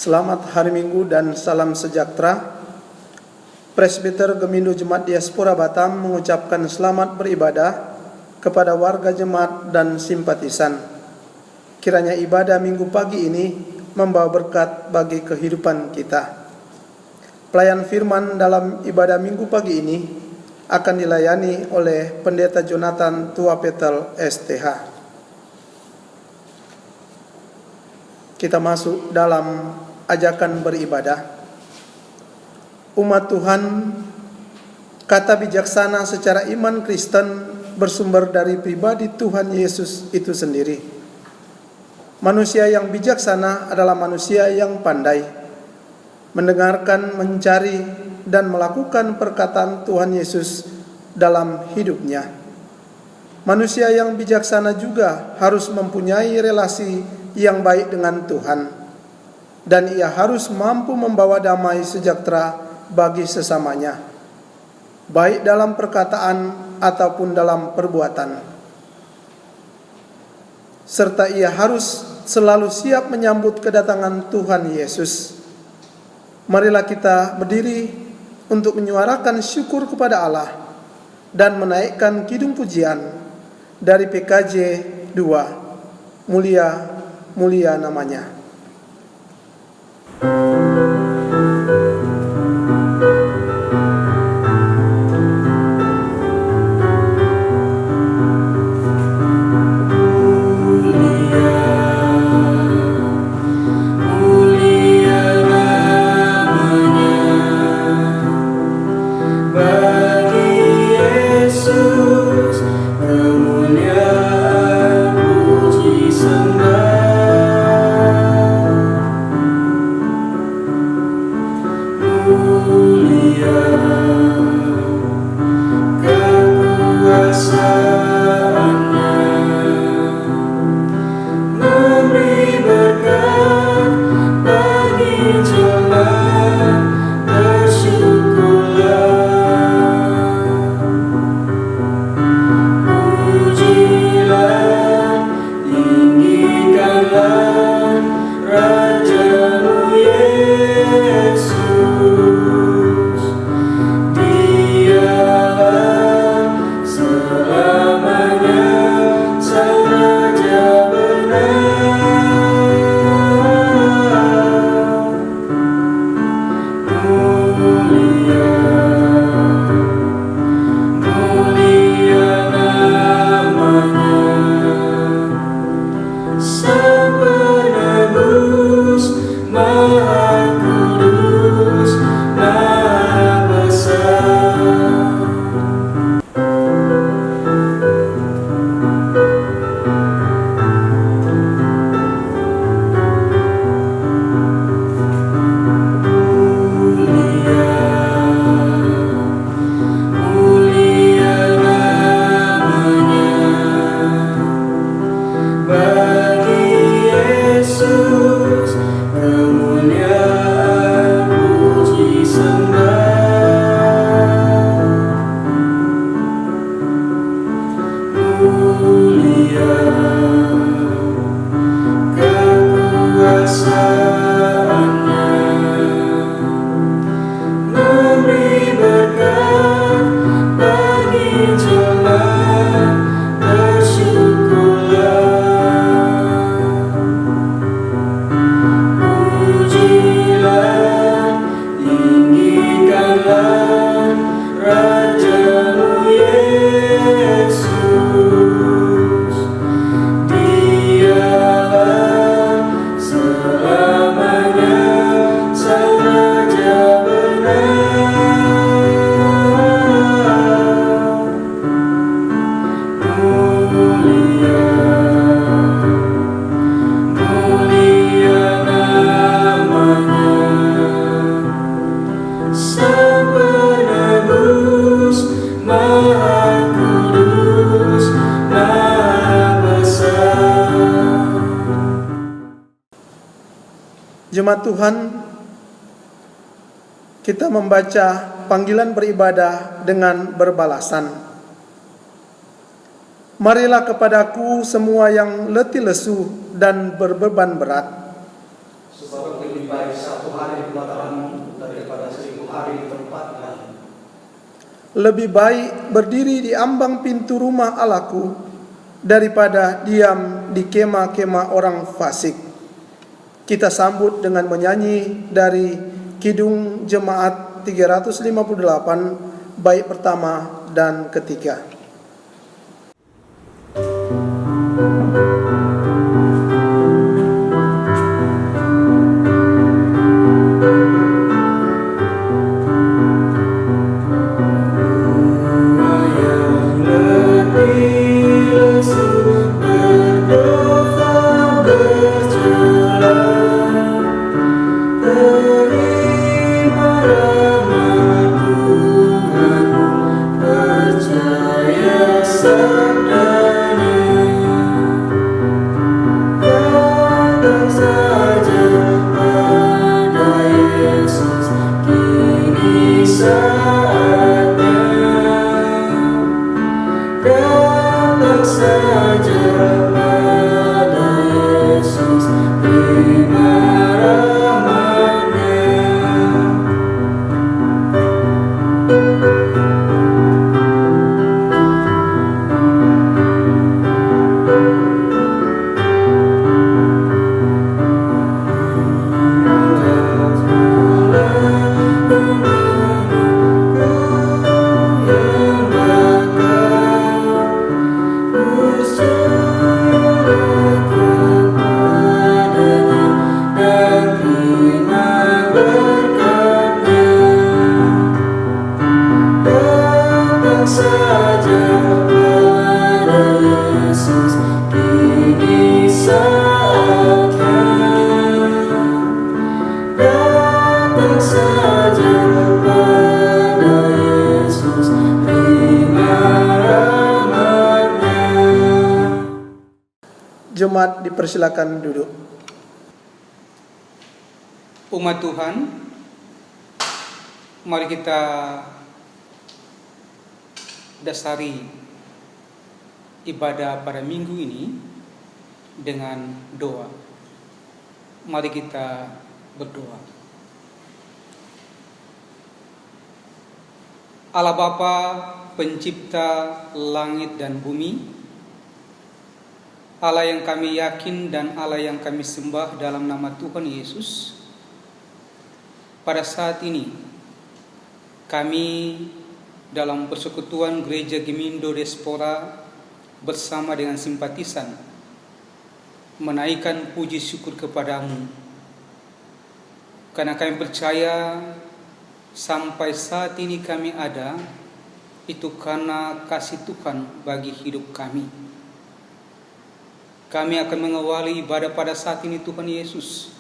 Selamat hari Minggu dan salam sejahtera. Presbiter Gemindo Jemaat Diaspora Batam mengucapkan selamat beribadah kepada warga jemaat dan simpatisan. Kiranya ibadah Minggu pagi ini membawa berkat bagi kehidupan kita. Pelayan firman dalam ibadah Minggu pagi ini akan dilayani oleh Pendeta Jonathan Tuapetel STH. Kita masuk dalam ajakan beribadah. Umat Tuhan, kata bijaksana secara iman Kristen bersumber dari pribadi Tuhan Yesus itu sendiri. Manusia yang bijaksana adalah manusia yang pandai mendengarkan, mencari, dan melakukan perkataan Tuhan Yesus dalam hidupnya. Manusia yang bijaksana juga harus mempunyai relasi yang baik dengan Tuhan, dan ia harus mampu membawa damai sejahtera bagi sesamanya, baik dalam perkataan ataupun dalam perbuatan. Serta ia harus selalu siap menyambut kedatangan Tuhan Yesus. Marilah kita berdiri untuk menyuarakan syukur kepada Allah dan menaikkan kidung pujian dari PKJ 2, Mulia Mulia namanya. Jemaat Tuhan, kita membaca panggilan beribadah dengan berbalasan. Marilah kepadaku semua yang letih lesu dan berbeban berat, Sebab lebih baik satu hari di belakangmu daripada 1000 hari di tempat lain. Lebih baik berdiri di ambang pintu rumah Allahku daripada diam di kemah-kemah orang fasik. Kita sambut dengan menyanyi dari Kidung Jemaat 358 bait pertama dan ketiga. Jemaat dipersilakan duduk. Umat Tuhan, mari kita dasari ibadah pada minggu ini dengan doa. Mari kita berdoa. Allah Bapa, pencipta langit dan bumi, Allah yang kami yakin dan Allah yang kami sembah dalam nama Tuhan Yesus, pada saat ini kami dalam persekutuan Gereja Gemindo Diaspora bersama dengan simpatisan menaikkan puji syukur kepadamu, karena kami percaya sampai saat ini kami ada itu karena kasih Tuhan bagi hidup kami. Kami akan mengawali ibadah pada saat ini Tuhan Yesus.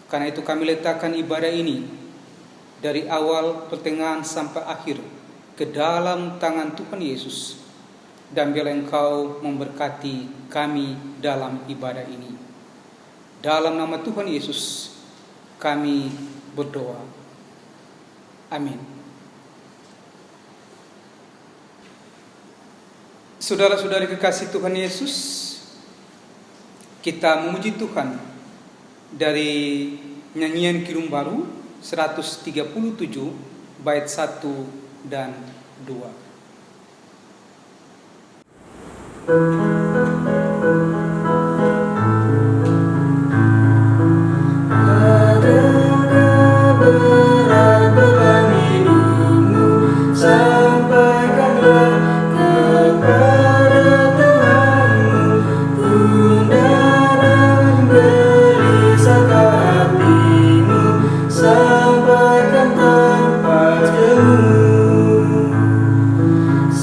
Karena itu kami letakkan ibadah ini dari awal, pertengahan sampai akhir ke dalam tangan Tuhan Yesus. Dan biarlah Engkau memberkati kami dalam ibadah ini. Dalam nama Tuhan Yesus kami berdoa. Amin. Saudara-saudari kekasih Tuhan Yesus, kita memuji Tuhan dari nyanyian Kidung Baru 137 bait 1 dan 2.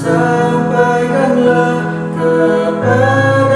Sampaikanlah kepada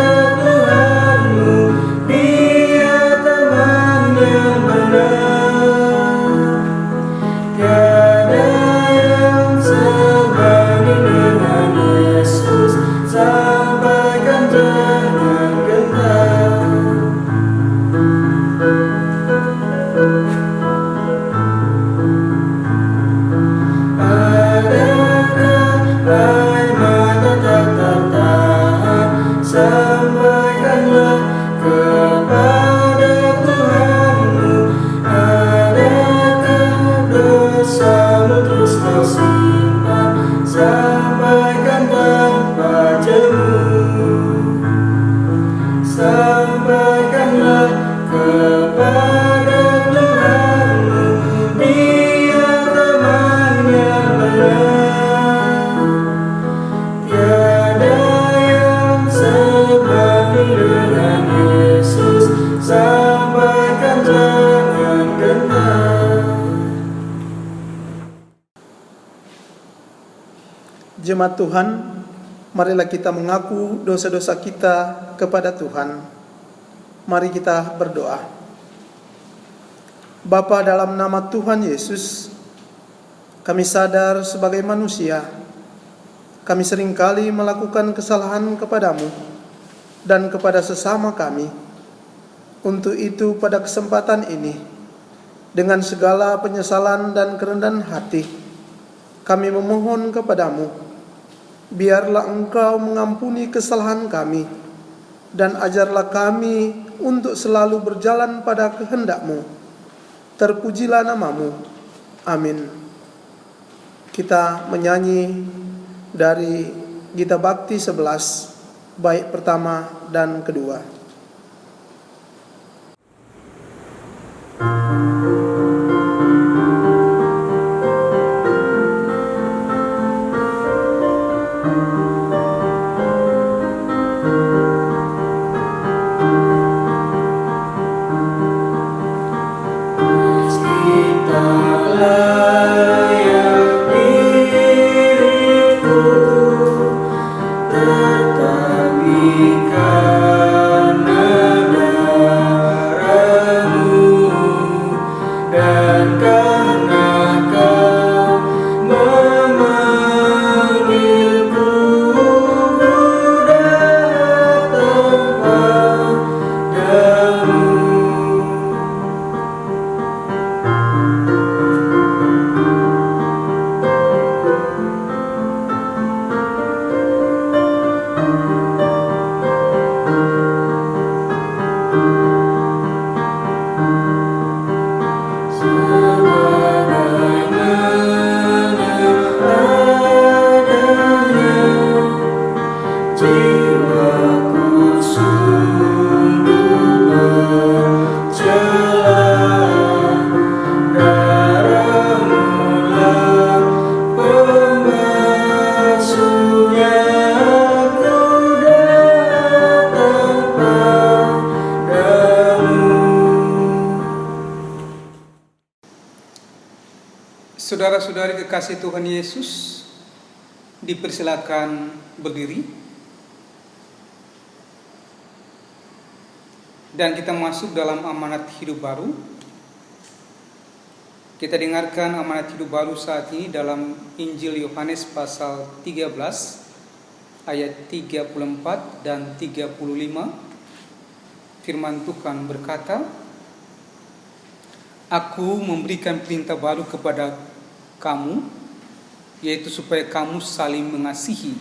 Jemaat Tuhan, marilah kita mengaku dosa-dosa kita kepada Tuhan. Mari kita berdoa. Bapa, dalam nama Tuhan Yesus, kami sadar sebagai manusia, kami seringkali melakukan kesalahan kepadamu dan kepada sesama kami. Untuk itu pada kesempatan ini, dengan segala penyesalan dan kerendahan hati, kami memohon kepadamu, biarlah Engkau mengampuni kesalahan kami, dan ajarlah kami untuk selalu berjalan pada kehendak-Mu. Terpujilah nama-Mu. Amin. Kita menyanyi dari Gita Bakti 11, bait pertama dan kedua. Saudara-saudari kekasih Tuhan Yesus, dipersilakan berdiri. Dan kita masuk dalam amanat hidup baru. Kita dengarkan amanat hidup baru saat ini dalam Injil Yohanes pasal 13 ayat 34 dan 35. Firman Tuhan berkata, Aku memberikan perintah baru kepada kamu, yaitu supaya kamu saling mengasihi,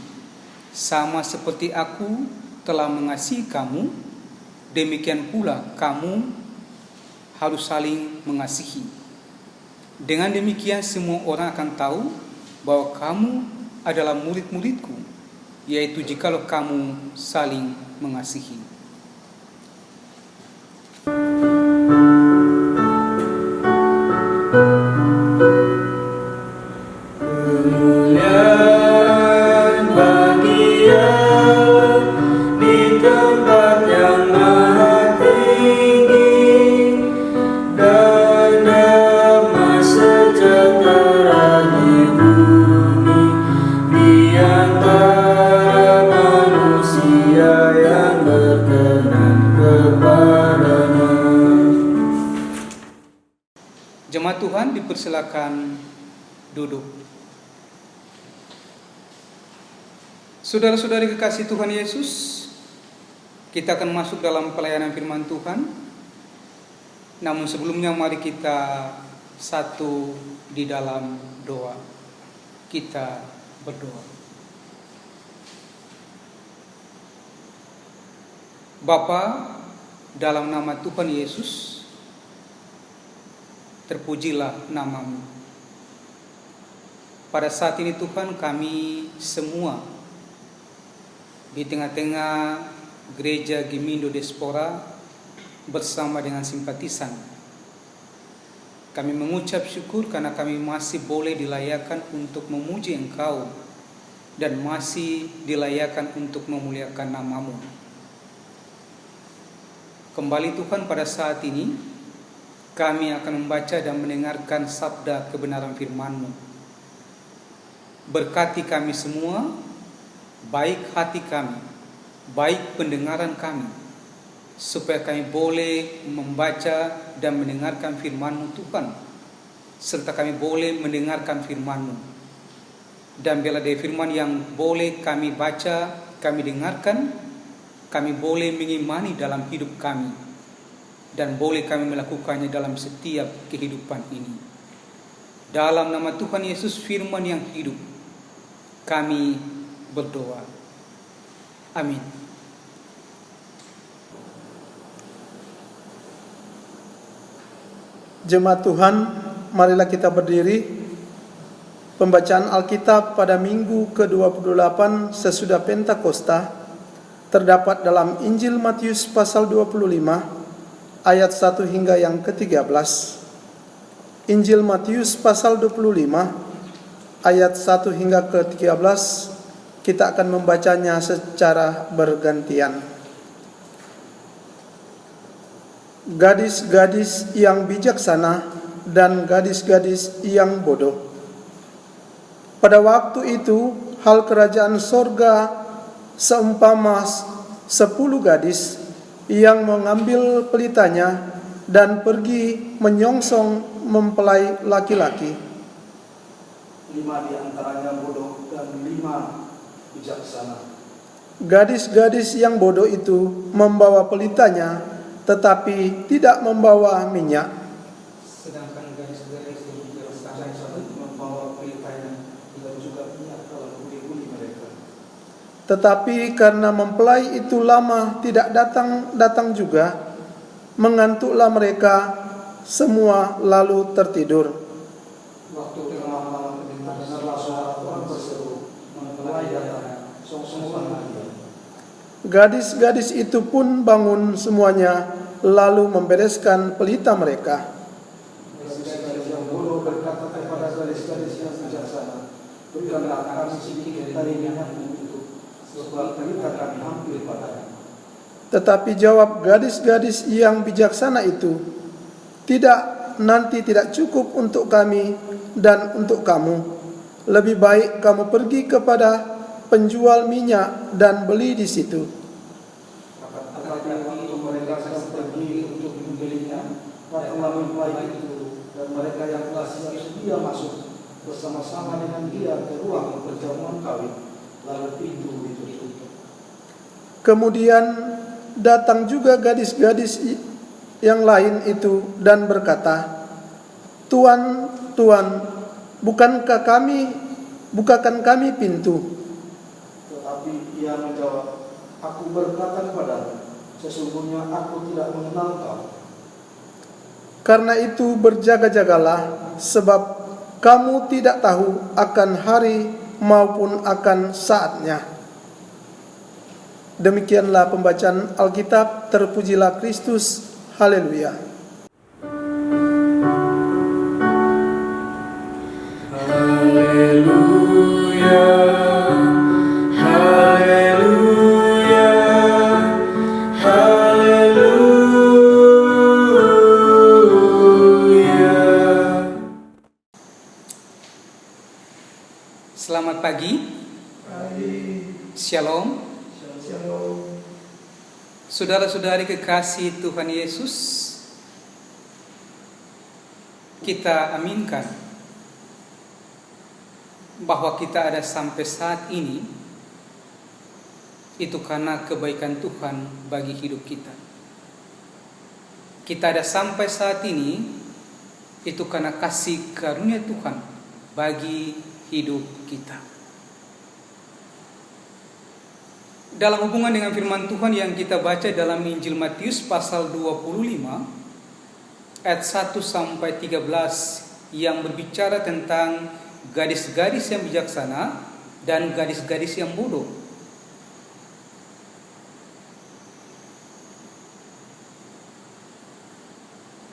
sama seperti aku telah mengasihi kamu, demikian pula kamu harus saling mengasihi. Dengan demikian semua orang akan tahu bahwa kamu adalah murid-muridku, yaitu jikalau kamu saling mengasihi. Jemaat Tuhan, dipersilakan duduk. Saudara-saudari kekasih Tuhan Yesus, kita akan masuk dalam pelayanan firman Tuhan. Namun sebelumnya mari kita satu di dalam doa. Kita berdoa. Bapa, dalam nama Tuhan Yesus, terpujilah nama-Mu. Pada saat ini Tuhan, kami semua di tengah-tengah gereja Gemindo Diaspora bersama dengan simpatisan, kami mengucap syukur karena kami masih boleh dilayakkan untuk memuji Engkau dan masih dilayakkan untuk memuliakan nama-Mu. Kembali Tuhan, pada saat ini kami akan membaca dan mendengarkan sabda kebenaran firman-Mu. Berkati kami semua, baik hati kami, baik pendengaran kami, supaya kami boleh membaca dan mendengarkan firman-Mu Tuhan, serta kami boleh mendengarkan firman-Mu. Dan bila dari firman yang boleh kami baca, kami dengarkan, kami boleh mengimani dalam hidup kami, dan boleh kami melakukannya dalam setiap kehidupan ini. Dalam nama Tuhan Yesus, firman yang hidup, kami berdoa. Amin. Jemaat Tuhan, marilah kita berdiri. Pembacaan Alkitab pada minggu ke-28 sesudah Pentakosta terdapat dalam Injil Matius pasal 25 ayat 1 hingga yang ke-13. Injil Matius pasal 25 ayat 1 hingga ke-13, kita akan membacanya secara bergantian. Gadis-gadis yang bijaksana dan gadis-gadis yang bodoh. Pada waktu itu, hal kerajaan sorga seumpama 10 gadis yang mengambil pelitanya dan pergi menyongsong mempelai laki-laki. 5 di antaranya bodoh dan 5 bijaksana. Gadis-gadis yang bodoh itu membawa pelitanya, tetapi tidak membawa minyak. Sedangkan gadis-gadis yang bijaksana membawa pelitanya dan juga minyak dalam guli-guli mereka. Tetapi karena mempelai itu lama tidak datang juga, mengantuklah mereka semua lalu tertidur. Waktu tengah malam mendengarlah suara Tuhan berseru, mempelai datang, songsonglah dia. Gadis-gadis itu pun bangun semuanya, lalu membereskan pelita mereka. Gadis-gadis yang bodoh berkata kepada gadis-gadis yang bijaksana, berikanlah kami sedikit dari minyakmu itu, sebab pelita kami hampir padam. Tetapi jawab gadis-gadis yang bijaksana itu, tidak, nanti tidak cukup untuk kami dan untuk kamu. Lebih baik kamu pergi kepada penjual minyak dan beli di situ. Tetapi waktu mereka sedang pergi untuk membelinya, datanglah mempelai itu, dan mereka yang telah siap sedia masuk bersama-sama dengan dia ke ruang perjamuan kawin, lalu pintu ditutup. Kemudian datang juga gadis-gadis yang lain itu dan berkata, Tuan, Tuan, bukakan kami pintu. Tetapi ia menjawab, aku berkata kepadamu, sesungguhnya aku tidak mengenal kau. Karena itu berjaga-jagalah, sebab kamu tidak tahu akan hari maupun akan saatnya. Demikianlah pembacaan Alkitab. Terpujilah Kristus. Haleluya. Haleluya, haleluya, haleluya. Selamat pagi. Shalom. Saudara-saudari kekasih Tuhan Yesus, kita aminkan bahwa kita ada sampai saat ini itu karena kebaikan Tuhan bagi hidup kita. Kita ada sampai saat ini itu karena kasih karunia Tuhan bagi hidup kita. Dalam hubungan dengan firman Tuhan yang kita baca dalam Injil Matius pasal 25 ayat 1 sampai 13 yang berbicara tentang gadis-gadis yang bijaksana dan gadis-gadis yang bodoh.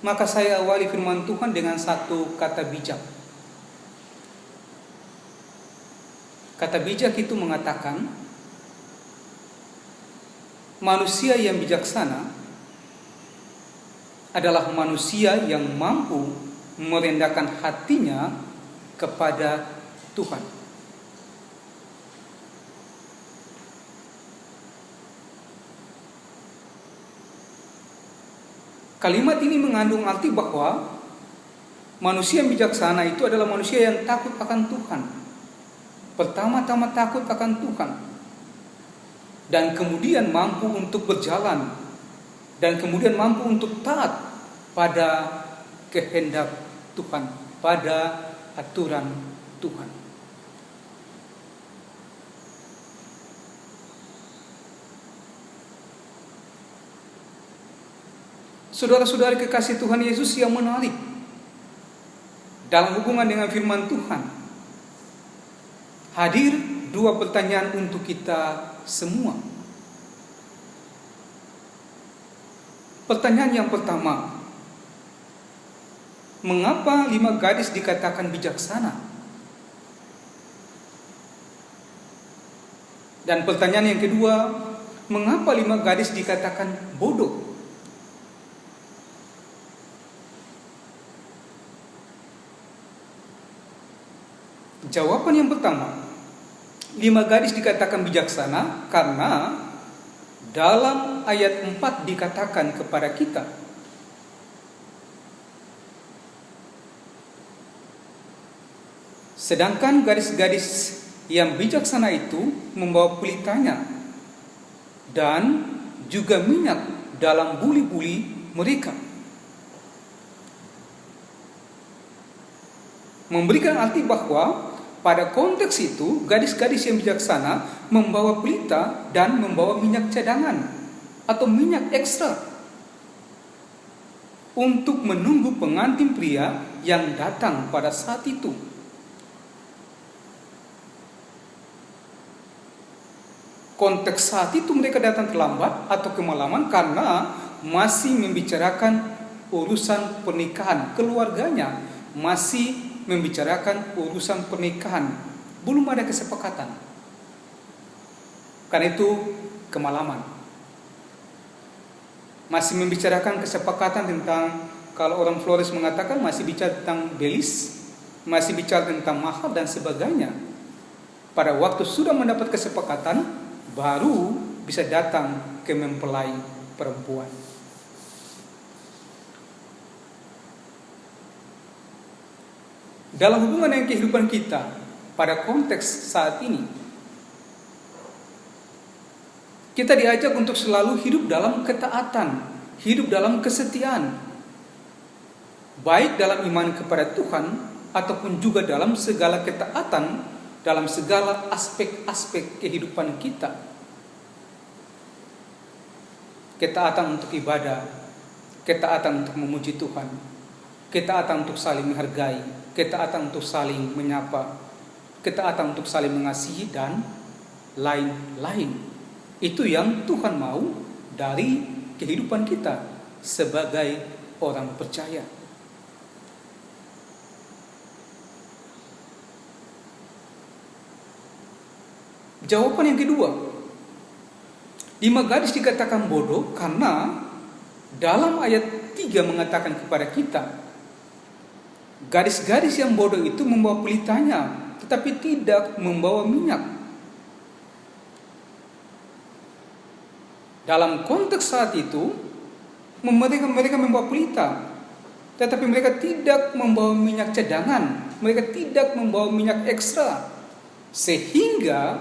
Maka saya awali firman Tuhan dengan satu kata bijak. Kata bijak itu mengatakan manusia yang bijaksana adalah manusia yang mampu merendahkan hatinya kepada Tuhan. Kalimat ini mengandung arti bahwa manusia yang bijaksana itu adalah manusia yang takut akan Tuhan. Pertama-tama takut akan Tuhan, dan kemudian mampu untuk berjalan, dan kemudian mampu untuk taat pada kehendak Tuhan, pada aturan Tuhan. Saudara-saudari kekasih Tuhan Yesus, yang menarik dalam hubungan dengan firman Tuhan, hadir dua pertanyaan untuk kita semua. Pertanyaan yang pertama, mengapa 5 gadis dikatakan bijaksana? Dan pertanyaan yang kedua, mengapa 5 gadis dikatakan bodoh? Jawaban yang pertama, 5 gadis dikatakan bijaksana karena dalam ayat 4 dikatakan kepada kita, sedangkan gadis-gadis yang bijaksana itu membawa pelitanya dan juga minyak dalam buli-buli mereka. Memberikan arti bahwa pada konteks itu, gadis-gadis yang bijaksana membawa pelita dan membawa minyak cadangan atau minyak ekstra untuk menunggu pengantin pria yang datang pada saat itu. Konteks saat itu mereka datang terlambat atau kemalaman karena masih membicarakan urusan pernikahan keluarganya, masih membicarakan urusan pernikahan, belum ada kesepakatan. Karena itu kemalaman. Masih membicarakan kesepakatan tentang, kalau orang Flores mengatakan masih bicara tentang belis, masih bicara tentang mahar dan sebagainya. Pada waktu sudah mendapat kesepakatan, baru bisa datang ke mempelai perempuan. Dalam hubungan dengan kehidupan kita pada konteks saat ini, kita diajak untuk selalu hidup dalam ketaatan, hidup dalam kesetiaan, baik dalam iman kepada Tuhan ataupun juga dalam segala ketaatan, dalam segala aspek-aspek kehidupan kita. Ketaatan untuk ibadah, ketaatan untuk memuji Tuhan, ketaatan untuk saling menghargai, ketaatan untuk saling menyapa, ketaatan untuk saling mengasihi, dan lain-lain. Itu yang Tuhan mau dari kehidupan kita sebagai orang percaya. Jawaban yang kedua, 5 gadis dikatakan bodoh karena dalam ayat 3 mengatakan kepada kita, gadis-gadis yang bodoh itu membawa pelitanya, tetapi tidak membawa minyak. Dalam konteks saat itu, mereka membawa pelita, tetapi mereka tidak membawa minyak cadangan, mereka tidak membawa minyak ekstra, sehingga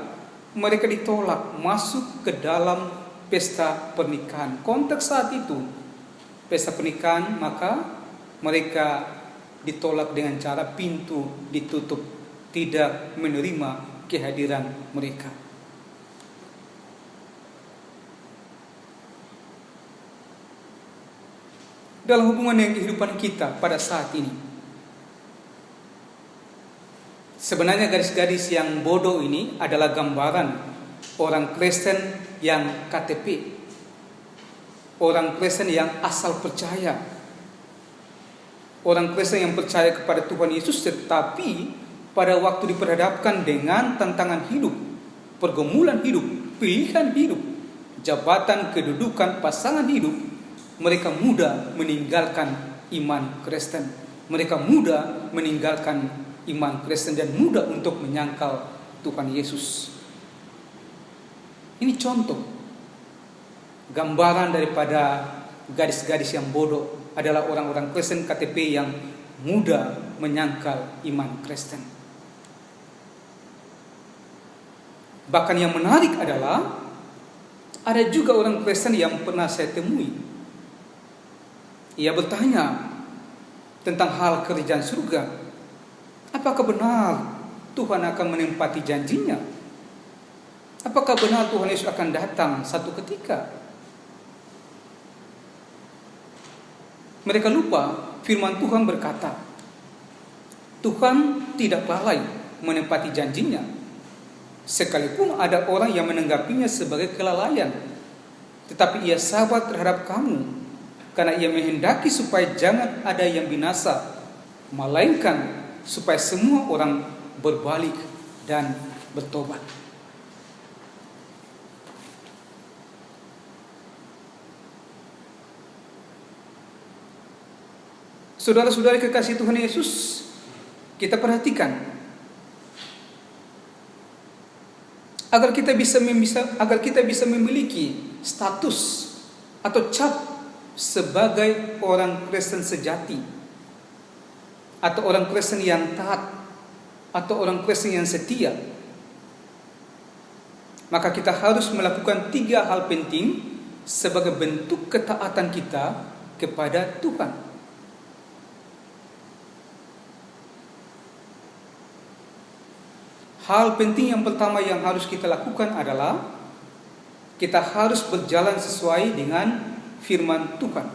mereka ditolak masuk ke dalam pesta pernikahan. Konteks saat itu, pesta pernikahan, maka mereka ditolak dengan cara pintu ditutup, tidak menerima kehadiran mereka. Dalam hubungan dengan kehidupan kita pada saat ini, sebenarnya gadis-gadis yang bodoh ini adalah gambaran orang Kristen yang KTP, orang Kristen yang asal percaya, orang Kristen yang percaya kepada Tuhan Yesus, tetapi pada waktu diperhadapkan dengan tantangan hidup, pergumulan hidup, pilihan hidup, jabatan, kedudukan, pasangan hidup, mereka mudah meninggalkan iman Kristen. Mereka mudah meninggalkan iman Kristen dan mudah untuk menyangkal Tuhan Yesus. Ini contoh gambaran daripada gadis-gadis yang bodoh adalah orang-orang Kristen KTP yang mudah menyangkal iman Kristen. Bahkan yang menarik adalah ada juga orang Kristen yang pernah saya temui. Ia bertanya tentang hal kerajaan surga. Apakah benar Tuhan akan menempati janjinya? Apakah benar Tuhan Yesus akan datang satu ketika? Mereka lupa firman Tuhan berkata, Tuhan tidak lalai menepati janjinya, sekalipun ada orang yang menanggapinya sebagai kelalaian. Tetapi ia sabar terhadap kamu, karena ia menghendaki supaya jangan ada yang binasa, melainkan supaya semua orang berbalik dan bertobat. Saudara-saudari kekasih Tuhan Yesus, kita perhatikan agar kita bisa memiliki status atau cap sebagai orang Kristen sejati, atau orang Kristen yang taat, atau orang Kristen yang setia, maka kita harus melakukan 3 hal penting sebagai bentuk ketaatan kita kepada Tuhan. Hal penting yang pertama yang harus kita lakukan adalah kita harus berjalan sesuai dengan firman Tuhan.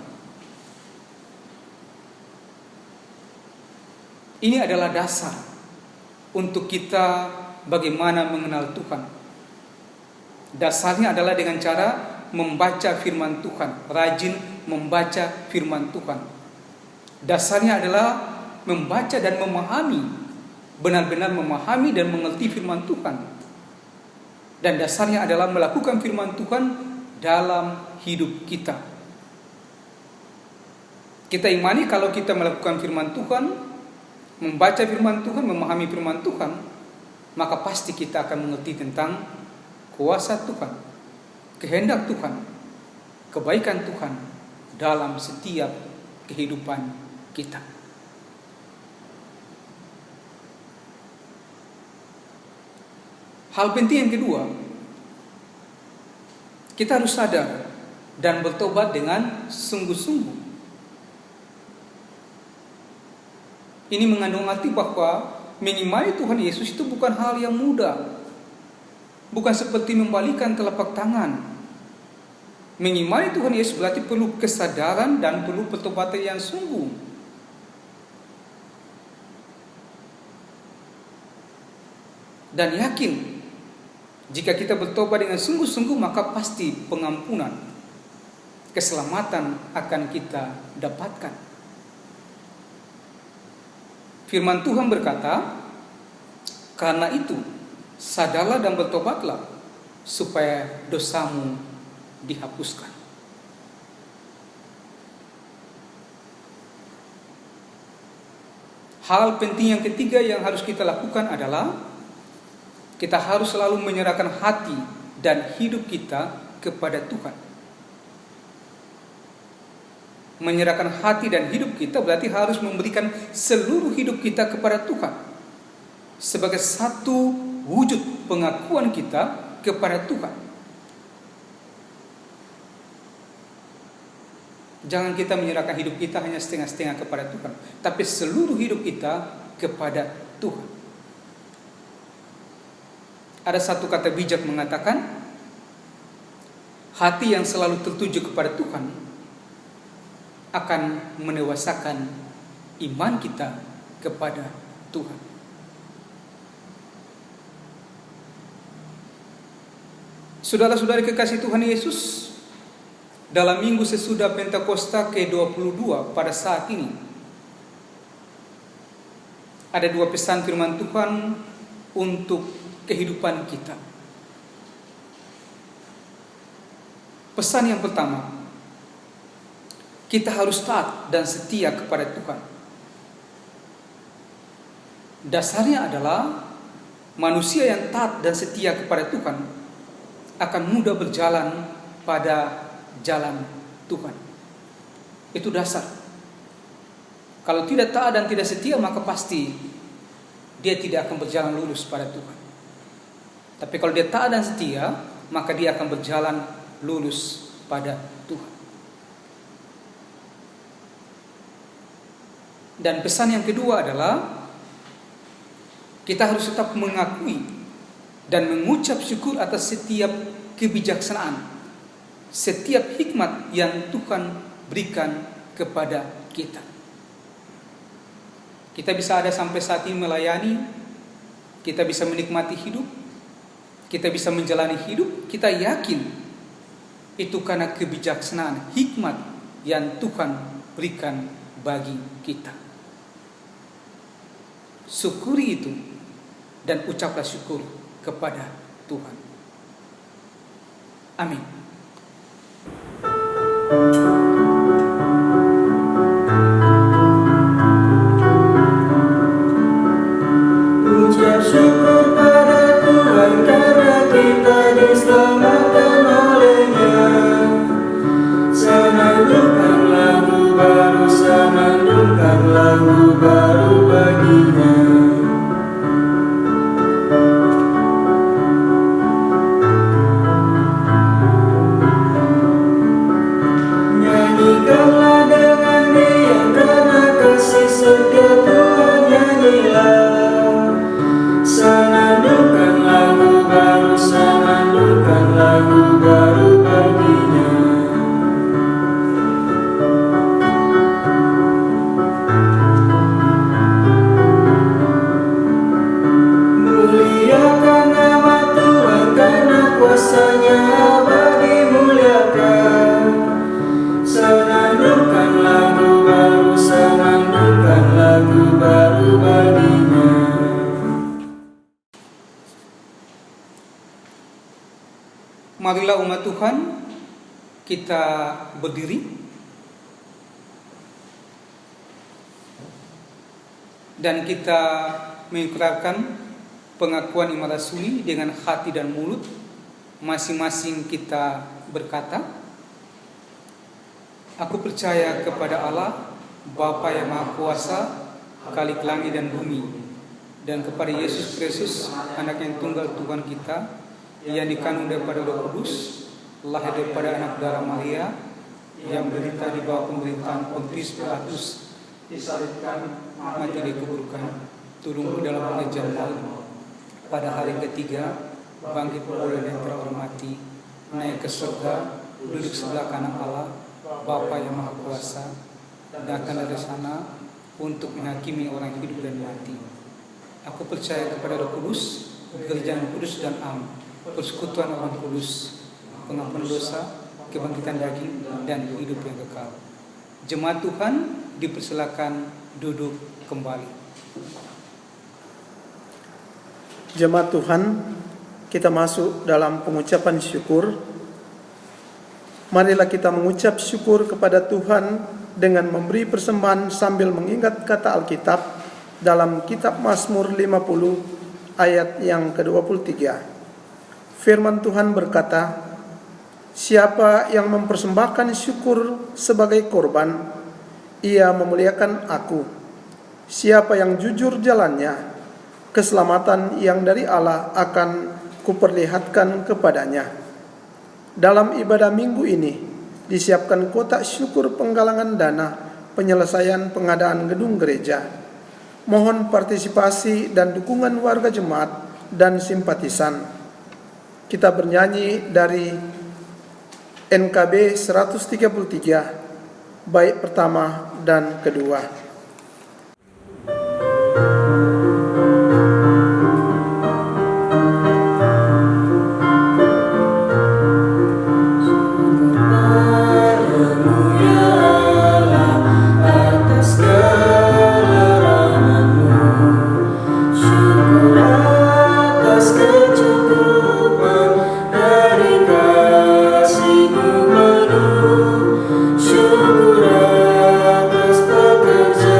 Ini adalah dasar untuk kita bagaimana mengenal Tuhan. Dasarnya adalah dengan cara membaca firman Tuhan, rajin membaca firman Tuhan. Dasarnya adalah membaca dan memahami, benar-benar memahami dan mengerti firman Tuhan. Dan dasarnya adalah melakukan firman Tuhan dalam hidup kita. Kita imani kalau kita melakukan firman Tuhan, membaca firman Tuhan, memahami firman Tuhan, maka pasti kita akan mengerti tentang kuasa Tuhan, kehendak Tuhan, kebaikan Tuhan dalam setiap kehidupan kita. Hal penting yang kedua, kita harus sadar dan bertobat dengan sungguh-sungguh. Ini mengandung arti bahwa mengimani Tuhan Yesus itu bukan hal yang mudah. Bukan seperti membalikan telapak tangan. Mengimani Tuhan Yesus berarti perlu kesadaran dan perlu pertobatan yang sungguh. Dan yakin, jika kita bertobat dengan sungguh-sungguh, maka pasti pengampunan, keselamatan akan kita dapatkan. Firman Tuhan berkata, karena itu sadarlah dan bertobatlah supaya dosamu dihapuskan. Hal penting yang ketiga yang harus kita lakukan adalah kita harus selalu menyerahkan hati dan hidup kita kepada Tuhan. Menyerahkan hati dan hidup kita berarti harus memberikan seluruh hidup kita kepada Tuhan, sebagai satu wujud pengakuan kita kepada Tuhan. Jangan kita menyerahkan hidup kita hanya setengah-setengah kepada Tuhan, tapi seluruh hidup kita kepada Tuhan. Ada satu kata bijak mengatakan, hati yang selalu tertuju kepada Tuhan akan menewasakan iman kita kepada Tuhan. Saudara-saudari kekasih Tuhan Yesus, dalam minggu sesudah Pentakosta ke-22 pada saat ini, ada 2 pesan firman Tuhan untuk kehidupan kita. Pesan yang pertama, kita harus taat dan setia kepada Tuhan. Dasarnya adalah manusia yang taat dan setia kepada Tuhan akan mudah berjalan pada jalan Tuhan. Itu dasar. Kalau tidak taat dan tidak setia, maka pasti dia tidak akan berjalan lurus pada Tuhan. Tapi kalau dia taat dan setia, maka dia akan berjalan lurus pada Tuhan. Dan pesan yang kedua adalah kita harus tetap mengakui dan mengucap syukur atas setiap kebijaksanaan, setiap hikmat yang Tuhan berikan kepada kita. Kita bisa ada sampai saat ini melayani, kita bisa menikmati hidup, kita bisa menjalani hidup, kita yakin itu karena kebijaksanaan, hikmat yang Tuhan berikan bagi kita. Syukuri itu dan ucaplah syukur kepada Tuhan. Amin. Ucap syukur pada Tuhan karena kita diselamatkan oleh-Nya. Senandungkan lagu baru, senandungkan lagu baru bagi-Nya. Nyanyikanlah dengan riang karena kasih setia Tuhan, nyanyilah. Senandungkan lagu baru, senandungkan lagu baru bagi-Nya. Muliakan nama Tuhan karena kuasa-Nya abadi, muliakan. Senandungkan lagu baru, senandungkan lagu baru bagi-Nya. Marilah umat Tuhan, kita berdiri dan kita mengikrarkan pengakuan iman rasuli dengan hati dan mulut. Masing-masing kita berkata, aku percaya kepada Allah, Bapa yang Maha Kuasa, Khalik langit dan bumi, dan kepada Yesus Kristus, Anak yang tunggal Tuhan kita, yang dikandung daripada Roh Kudus, lahir daripada anak darah Maria, yang menderita di bawah pemerintahan Pontius Pilatus, disalibkan, mati dikuburkan, turun ke dalam pengejaran maut, pada hari ketiga bangkit pula dari antara orang mati, naik ke surga, duduk sebelah kanan Allah, Bapa yang Maha Kuasa, dan akan dari sana untuk menghakimi orang hidup dan mati. Aku percaya kepada Roh Kudus, kerajaan kudus dan am, persekutuan orang kudus, pengampunan dosa, kebangkitan daging, dan hidup yang kekal. Jemaat Tuhan dipersilakan duduk kembali. Jemaat Tuhan, kita masuk dalam pengucapan syukur. Marilah kita mengucap syukur kepada Tuhan dengan memberi persembahan sambil mengingat kata Alkitab dalam kitab Mazmur 50 ayat yang ke-23. Firman Tuhan berkata, siapa yang mempersembahkan syukur sebagai korban, ia memuliakan aku. Siapa yang jujur jalannya, keselamatan yang dari Allah akan kuperlihatkan kepadanya. Dalam ibadah minggu ini, disiapkan kotak syukur penggalangan dana penyelesaian pengadaan gedung gereja. Mohon partisipasi dan dukungan warga jemaat dan simpatisan. Kita bernyanyi dari NKB 133, bait pertama dan kedua. Syukur atas pekerjaan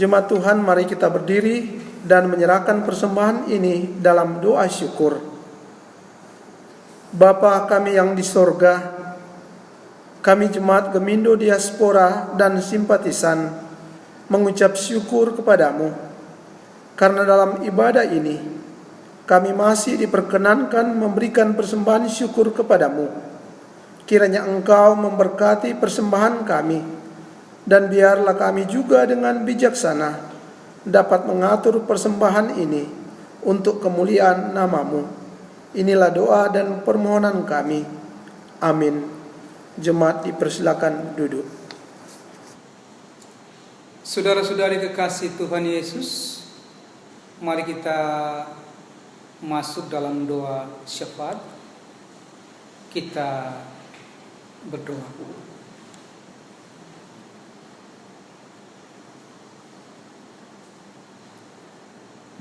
Jemaat Tuhan, mari kita berdiri dan menyerahkan persembahan ini dalam doa syukur. Bapa kami yang di sorga, kami Jemaat Gemindo Diaspora dan Simpatisan mengucap syukur kepadamu, karena dalam ibadah ini kami masih diperkenankan memberikan persembahan syukur kepadamu. Kiranya Engkau memberkati persembahan kami, dan biarlah kami juga dengan bijaksana dapat mengatur persembahan ini untuk kemuliaan nama-Mu. Inilah doa dan permohonan kami. Amin. Jemaat dipersilakan duduk. Saudara-saudari kekasih Tuhan Yesus, mari kita masuk dalam doa syafaat. Kita berdoa.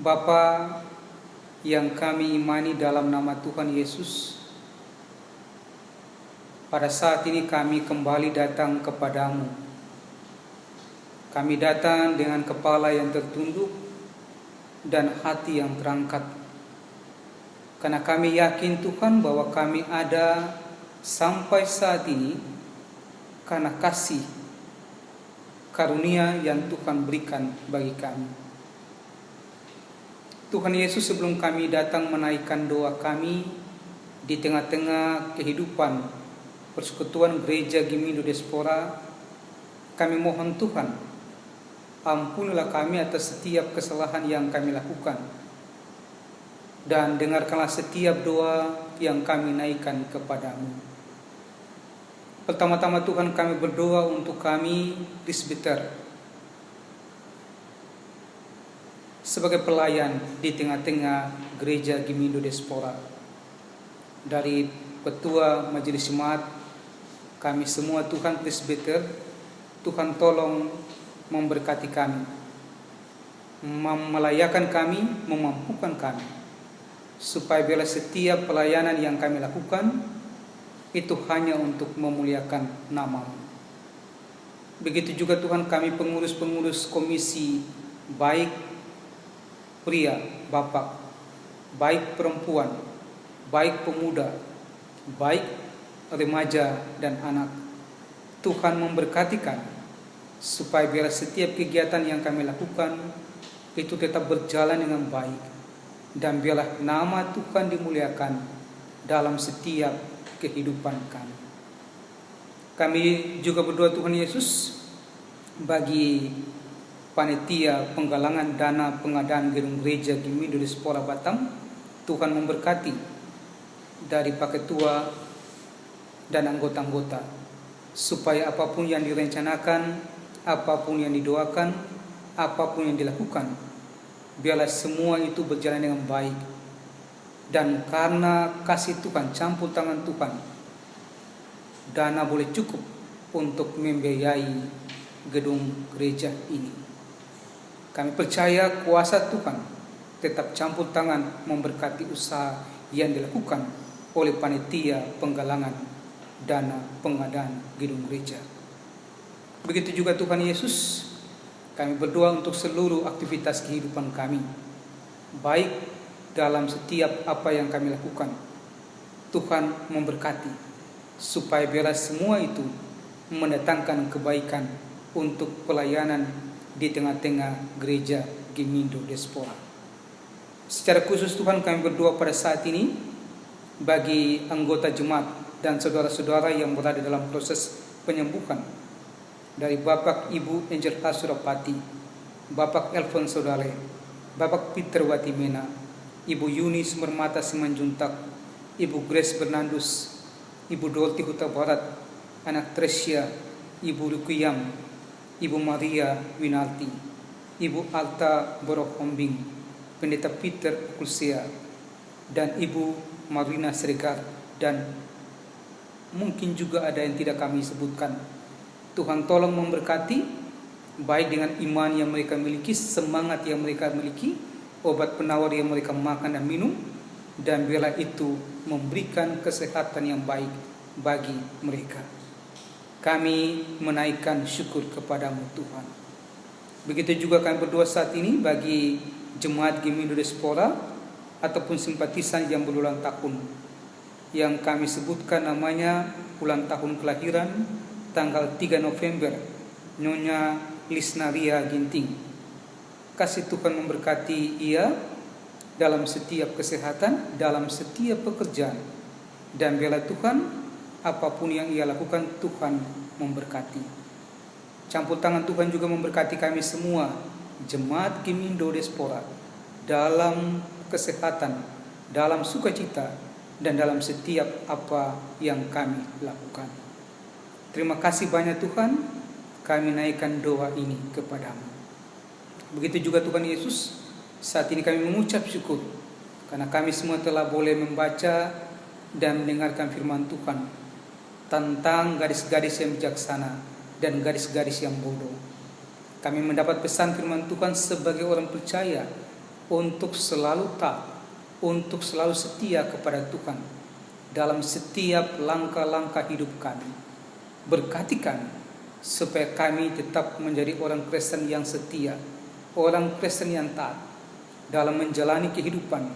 Bapa yang kami imani dalam nama Tuhan Yesus, pada saat ini kami kembali datang kepadamu. Kami datang dengan kepala yang tertunduk dan hati yang terangkat, karena kami yakin Tuhan bahwa kami ada sampai saat ini karena kasih karunia yang Tuhan berikan bagi kami. Tuhan Yesus, sebelum kami datang menaikkan doa kami di tengah-tengah kehidupan persekutuan gereja Gemindo Diaspora, kami mohon Tuhan, ampunilah kami atas setiap kesalahan yang kami lakukan, dan dengarkanlah setiap doa yang kami naikkan kepadamu. Pertama-tama Tuhan, kami berdoa untuk kami presbiter sebagai pelayan di tengah-tengah gereja Gemindo Diaspora. Dari ketua majelis jemaat, kami semua Tuhan presbiter, Tuhan tolong memberkati kami, melayakan kami, memampukan kami, supaya bila setiap pelayanan yang kami lakukan itu hanya untuk memuliakan nama-Mu. Begitu juga Tuhan, kami pengurus-pengurus komisi, baik pria, bapak, baik perempuan, baik pemuda, baik remaja dan anak, Tuhan memberkati kami, supaya biar setiap kegiatan yang kami lakukan itu tetap berjalan dengan baik, dan biarlah nama Tuhan dimuliakan dalam setiap kehidupan kami. Kami juga berdoa Tuhan Yesus bagi panitia penggalangan dana pengadaan gedung gereja Gemindo Diaspora Batam. Tuhan memberkati dari Pak Ketua dan anggota-anggota, supaya apapun yang direncanakan, apapun yang didoakan, apapun yang dilakukan, biarlah semua itu berjalan dengan baik. Dan karena kasih Tuhan, campur tangan Tuhan, dana boleh cukup untuk membiayai gedung gereja ini. Kami percaya kuasa Tuhan tetap campur tangan memberkati usaha yang dilakukan oleh panitia penggalangan dana pengadaan gedung gereja. Begitu juga Tuhan Yesus, kami berdoa untuk seluruh aktivitas kehidupan kami, baik dalam setiap apa yang kami lakukan. Tuhan memberkati, supaya biarlah semua itu mendatangkan kebaikan untuk pelayanan di tengah-tengah gereja Gemindo Diaspora. Secara khusus Tuhan, kami berdoa pada saat ini bagi anggota jemaat dan saudara-saudara yang berada dalam proses penyembuhan, dari Bapak Ibu Angel Asurapati, Bapak Elfon Sodale, Bapak Peter Watimena, Ibu Yunis Mermata Simanjuntak, Ibu Grace Bernandus, Ibu Dolti Huta Barat, Anak Tresia, Ibu Rukiyam, Ibu Maria Winalti, Ibu Alta Borohombing, Pendeta Peter Kulsia, dan Ibu Marina Sregar, dan mungkin juga ada yang tidak kami sebutkan. Tuhan tolong memberkati, baik dengan iman yang mereka miliki, semangat yang mereka miliki, obat penawar yang mereka makan dan minum, dan biarlah itu memberikan kesehatan yang baik bagi mereka. Kami menaikkan syukur kepadamu Tuhan. Begitu juga kami berdoa saat ini bagi jemaat Gemindo Diaspora ataupun simpatisan yang berulang tahun, yang kami sebutkan namanya ulang tahun kelahiran tanggal 3 November, Nyonya Lisnaria Ginting. Kasih Tuhan memberkati ia dalam setiap kesehatan, dalam setiap pekerjaan, dan biarlah Tuhan apapun yang ia lakukan, Tuhan memberkati. Campur tangan Tuhan juga memberkati kami semua, jemaat Gemindo Diaspora, dalam kesehatan, dalam sukacita, dan dalam setiap apa yang kami lakukan. Terima kasih banyak Tuhan, kami naikkan doa ini kepadamu. Begitu juga Tuhan Yesus, saat ini kami mengucap syukur karena kami semua telah boleh membaca dan mendengarkan firman Tuhan tentang gadis-gadis yang bijaksana dan gadis-gadis yang bodoh. Kami mendapat pesan firman Tuhan sebagai orang percaya untuk selalu taat, untuk selalu setia kepada Tuhan dalam setiap langkah-langkah hidup kami. Berkati kami supaya kami tetap menjadi orang Kristen yang setia, orang Kristen yang taat dalam menjalani kehidupan,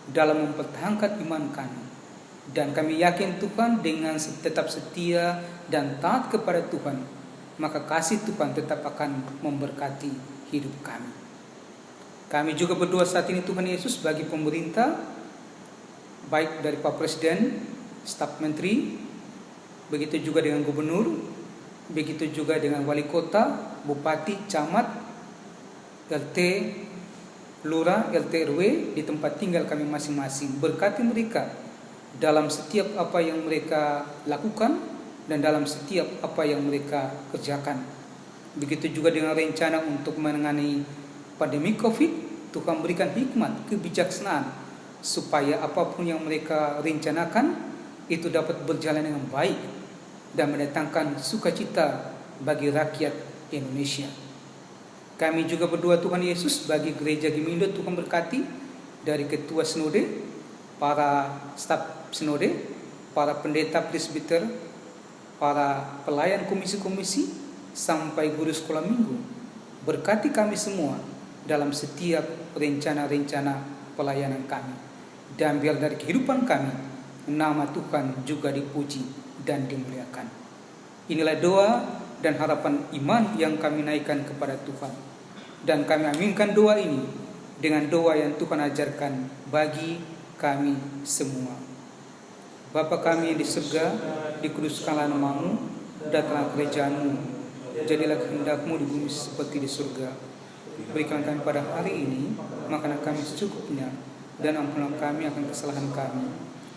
dalam mempertahankan iman kami. Dan kami yakin Tuhan dengan tetap setia dan taat kepada Tuhan, maka kasih Tuhan tetap akan memberkati hidup kami. Kami juga berdoa saat ini Tuhan Yesus bagi pemerintah, baik dari Pak Presiden, staf menteri, begitu juga dengan gubernur, begitu juga dengan wali kota, bupati, camat, LT, lurah, LT RW di tempat tinggal kami masing-masing. Berkati mereka dalam setiap apa yang mereka lakukan dan dalam setiap apa yang mereka kerjakan. Begitu juga dengan rencana untuk menangani pandemi COVID, Tuhan berikan hikmat, kebijaksanaan supaya apapun yang mereka rencanakan itu dapat berjalan dengan baik dan mendatangkan sukacita bagi rakyat Indonesia. Kami juga berdoa Tuhan Yesus bagi gereja Gemindo, Tuhan berkati dari ketua sinode, para staf sinode, para pendeta presbiter, para pelayan komisi-komisi, sampai guru sekolah minggu. Berkati kami semua dalam setiap rencana-rencana pelayanan kami. Dan biar dari kehidupan kami, nama Tuhan juga dipuji dan dimuliakan. Inilah doa dan harapan iman yang kami naikkan kepada Tuhan. Dan kami aminkan doa ini dengan doa yang Tuhan ajarkan bagi kami semua. Bapa kami yang di surga, dikuduskanlah namamu, datanglah kerajaan-Mu, jadilah kehendak-Mu di bumi seperti di surga. Berikan kami pada hari ini makanan kami secukupnya, dan ampunilah kami akan kesalahan kami,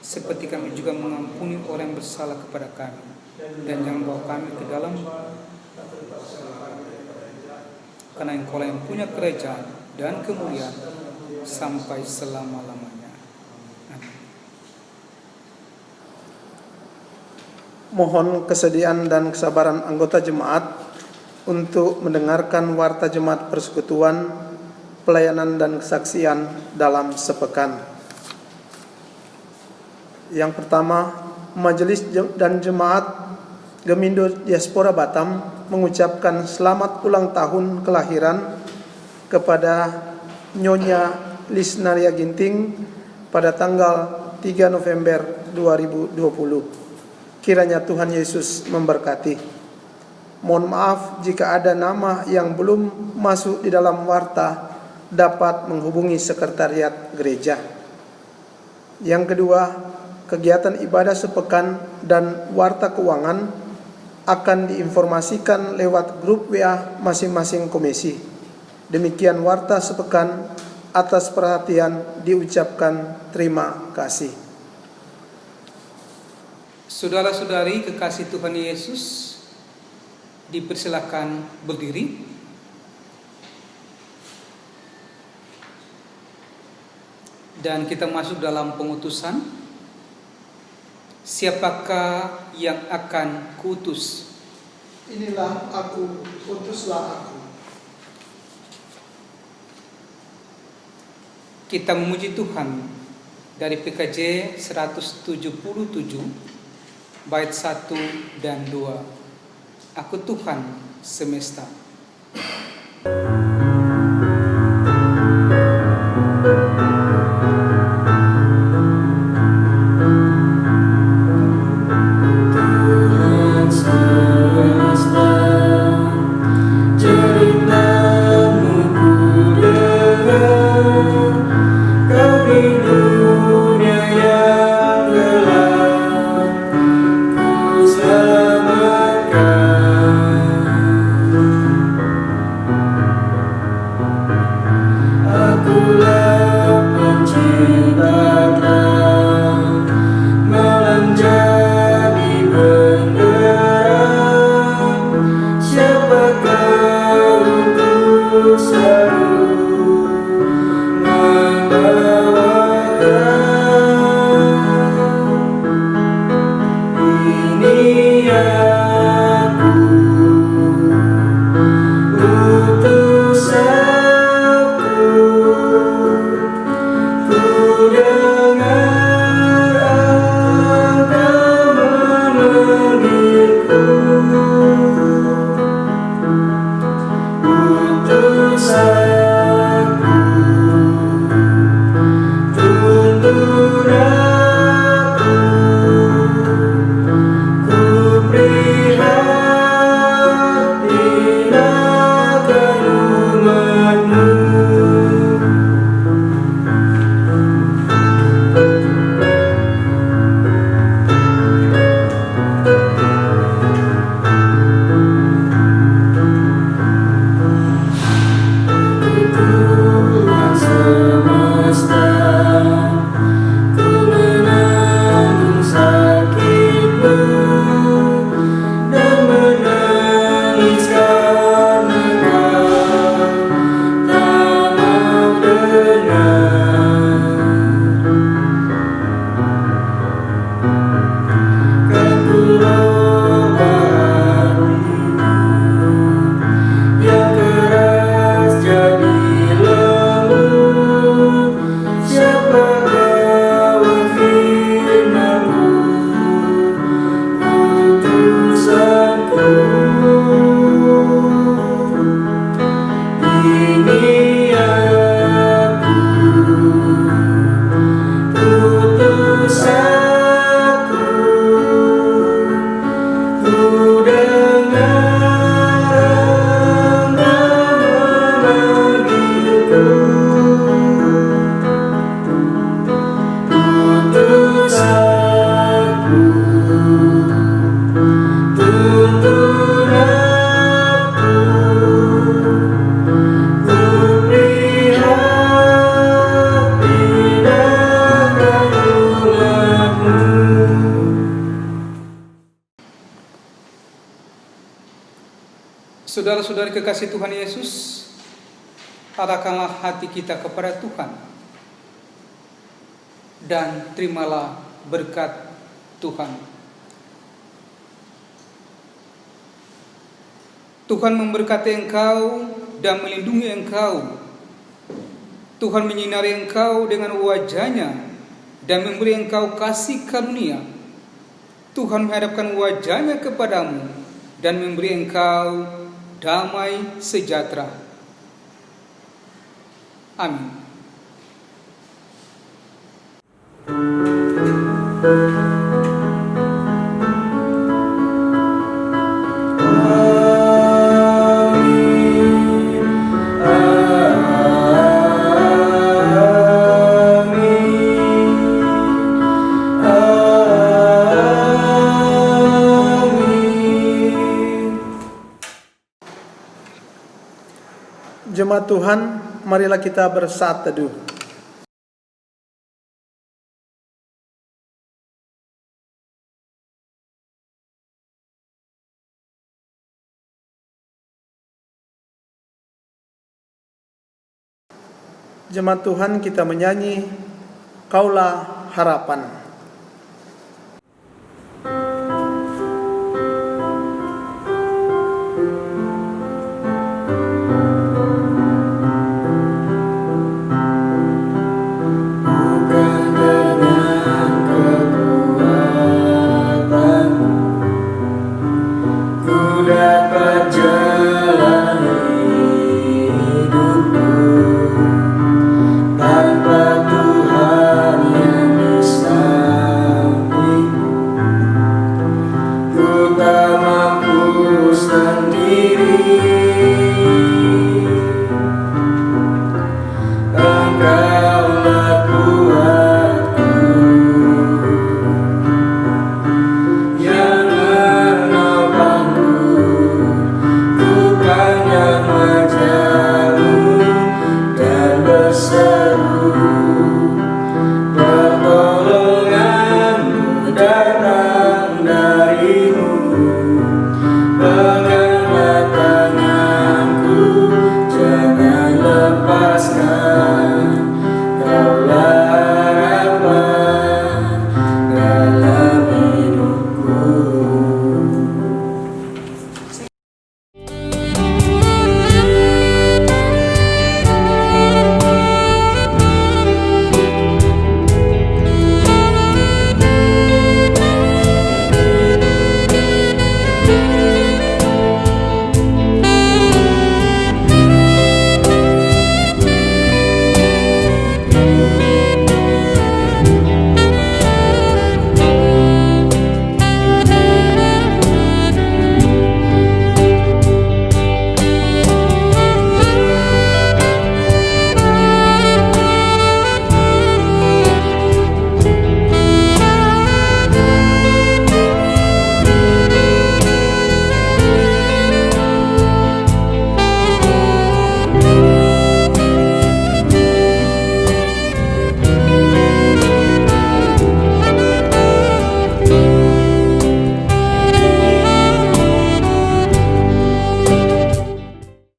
seperti kami juga mengampuni orang yang bersalah kepada kami. Dan jangan bawa kami ke dalam, karena Engkau yang punya kerajaan dan kemuliaan sampai selama-lamanya. Amin. Mohon kesediaan dan kesabaran anggota jemaat untuk mendengarkan warta jemaat persekutuan, pelayanan dan kesaksian dalam sepekan. Yang pertama, Majelis dan Jemaat Gemindo Diaspora Batam mengucapkan selamat ulang tahun kelahiran kepada Nyonya Lisnaria Ginting pada tanggal 3 November 2020. Kiranya Tuhan Yesus memberkati. Mohon maaf jika ada nama yang belum masuk di dalam warta, dapat menghubungi sekretariat gereja. Yang kedua, kegiatan ibadah sepekan dan warta keuangan akan diinformasikan lewat grup WA masing-masing komisi. Demikian warta sepekan, atas perhatian diucapkan terima kasih. Saudara-saudari kekasih Tuhan Yesus, dipersilakan berdiri. Dan kita masuk dalam pengutusan. Siapakah yang akan kuutus? Inilah aku, utuslah aku. Kita memuji Tuhan dari PKJ 177 bait 1 dan 2. Aku Tuhan semesta. Saudara-saudari kekasih Tuhan Yesus, arahkanlah hati kita kepada Tuhan dan terimalah berkat Tuhan. Tuhan memberkati engkau dan melindungi engkau. Tuhan menyinari engkau dengan wajah-Nya dan memberi engkau kasih karunia. Tuhan menghadapkan wajah-Nya kepadamu dan memberi engkau damai sejahtera. Amin. Jemaat Tuhan, marilah kita bersaat teduh. Jemaat Tuhan, kita menyanyi Kaulah Harapan.